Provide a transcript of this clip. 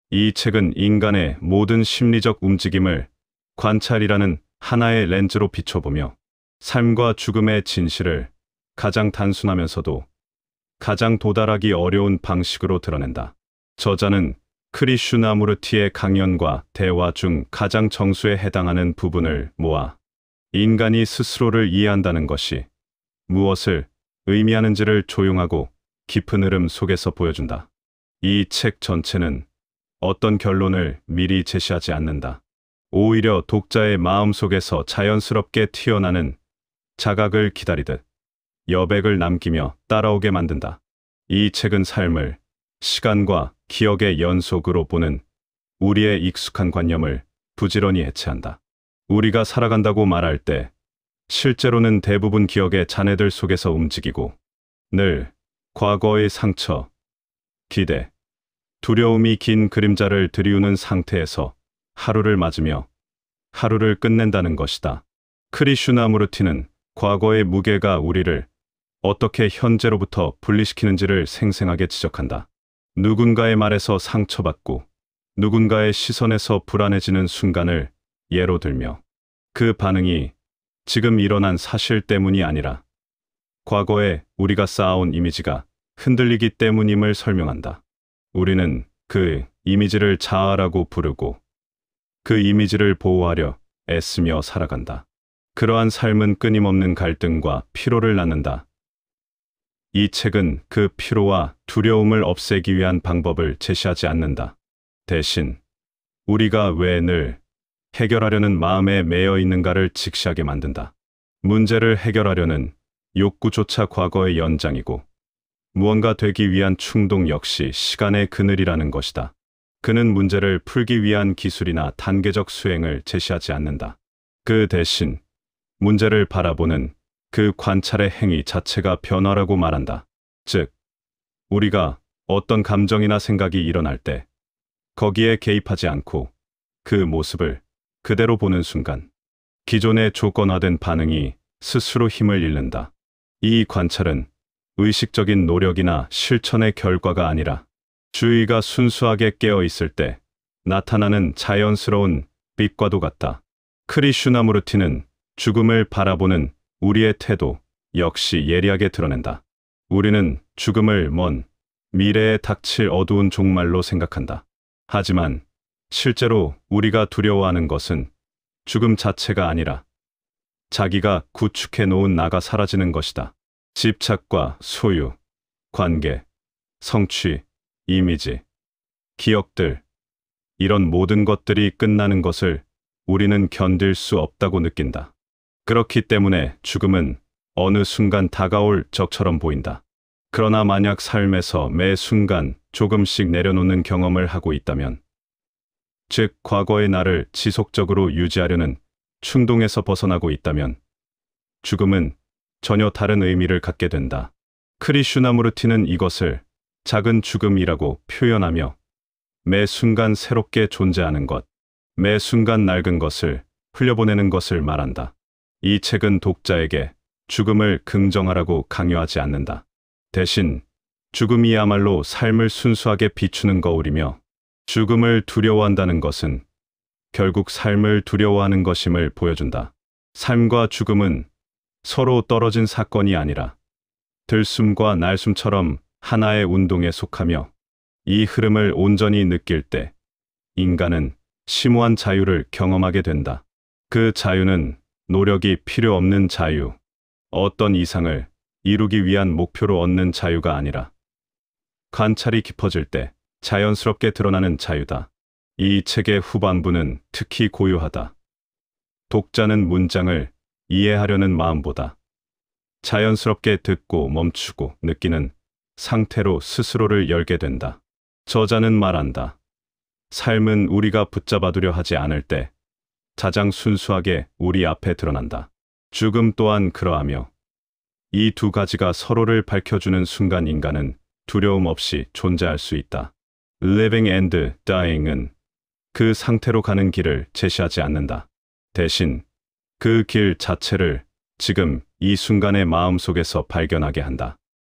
이 책은 인간의 모든 심리적 움직임을 관찰이라는 하나의 렌즈로 비춰보며 삶과 죽음의 진실을 가장 단순하면서도 가장 도달하기 어려운 방식으로 드러낸다. 저자는 크리슈나무르티의 강연과 대화 중 가장 정수에 해당하는 부분을 모아 인간이 스스로를 이해한다는 것이 무엇을 의미하는지를 조용하고 깊은 흐름 속에서 보여준다. 이 책 전체는 어떤 결론을 미리 제시하지 않는다. 오히려 독자의 마음 속에서 자연스럽게 튀어나는 자각을 기다리듯 여백을 남기며 따라오게 만든다. 이 책은 삶을 시간과 기억의 연속으로 보는 우리의 익숙한 관념을 부지런히 해체한다. 우리가 살아간다고 말할 때 실제로는 대부분 기억의 잔해들 속에서 움직이고 늘 과거의 상처, 기대, 두려움이 긴 그림자를 들이우는 상태에서 하루를 맞으며 하루를 끝낸다는 것이다. 크리슈나무르티는 과거의 무게가 우리를 어떻게 현재로부터 분리시키는지를 생생하게 지적한다. 누군가의 말에서 상처받고 누군가의 시선에서 불안해지는 순간을 예로 들며 그 반응이 지금 일어난 사실 때문이 아니라 과거에 우리가 쌓아온 이미지가 흔들리기 때문임을 설명한다. 우리는 그 이미지를 자아라고 부르고 그 이미지를 보호하려 애쓰며 살아간다. 그러한 삶은 끊임없는 갈등과 피로를 낳는다. 이 책은 그 피로와 두려움을 없애기 위한 방법을 제시하지 않는다. 대신 우리가 왜 늘 해결하려는 마음에 매여 있는가를 직시하게 만든다. 문제를 해결하려는 욕구조차 과거의 연장이고 무언가 되기 위한 충동 역시 시간의 그늘이라는 것이다. 그는 문제를 풀기 위한 기술이나 단계적 수행을 제시하지 않는다. 그 대신 문제를 바라보는 그 관찰의 행위 자체가 변화라고 말한다. 즉, 우리가 어떤 감정이나 생각이 일어날 때 거기에 개입하지 않고 그 모습을 그대로 보는 순간 기존의 조건화된 반응이 스스로 힘을 잃는다. 이 관찰은 의식적인 노력이나 실천의 결과가 아니라 주의가 순수하게 깨어 있을 때 나타나는 자연스러운 빛과도 같다. 크리슈나무르티는 죽음을 바라보는 우리의 태도 역시 예리하게 드러낸다. 우리는 죽음을 먼 미래에 닥칠 어두운 종말로 생각한다. 하지만 실제로 우리가 두려워하는 것은 죽음 자체가 아니라 자기가 구축해 놓은 나가 사라지는 것이다. 집착과 소유, 관계, 성취, 이미지, 기억들, 이런 모든 것들이 끝나는 것을 우리는 견딜 수 없다고 느낀다. 그렇기 때문에 죽음은 어느 순간 다가올 적처럼 보인다. 그러나 만약 삶에서 매 순간 조금씩 내려놓는 경험을 하고 있다면, 즉 과거의 나를 지속적으로 유지하려는 충동에서 벗어나고 있다면 죽음은 전혀 다른 의미를 갖게 된다. 크리슈나무르티는 이것을 작은 죽음이라고 표현하며 매 순간 새롭게 존재하는 것, 매 순간 낡은 것을 흘려보내는 것을 말한다. 이 책은 독자에게 죽음을 긍정하라고 강요하지 않는다. 대신 죽음이야말로 삶을 순수하게 비추는 거울이며 죽음을 두려워한다는 것은 결국 삶을 두려워하는 것임을 보여준다. 삶과 죽음은 서로 떨어진 사건이 아니라 들숨과 날숨처럼 하나의 운동에 속하며 이 흐름을 온전히 느낄 때 인간은 심오한 자유를 경험하게 된다. 그 자유는 노력이 필요 없는 자유, 어떤 이상을 이루기 위한 목표로 얻는 자유가 아니라 관찰이 깊어질 때 자연스럽게 드러나는 자유다. 이 책의 후반부는 특히 고요하다. 독자는 문장을 이해하려는 마음보다 자연스럽게 듣고 멈추고 느끼는 상태로 스스로를 열게 된다. 저자는 말한다. 삶은 우리가 붙잡아두려 하지 않을 때 가장 순수하게 우리 앞에 드러난다. 죽음 또한 그러하며 이 두 가지가 서로를 밝혀주는 순간 인간은 두려움 없이 존재할 수 있다. Living and Dying은 그 상태로 가는 길을 제시하지 않는다. 대신 그 길 자체를 지금 이 순간의 마음 속에서 발견하게 한다.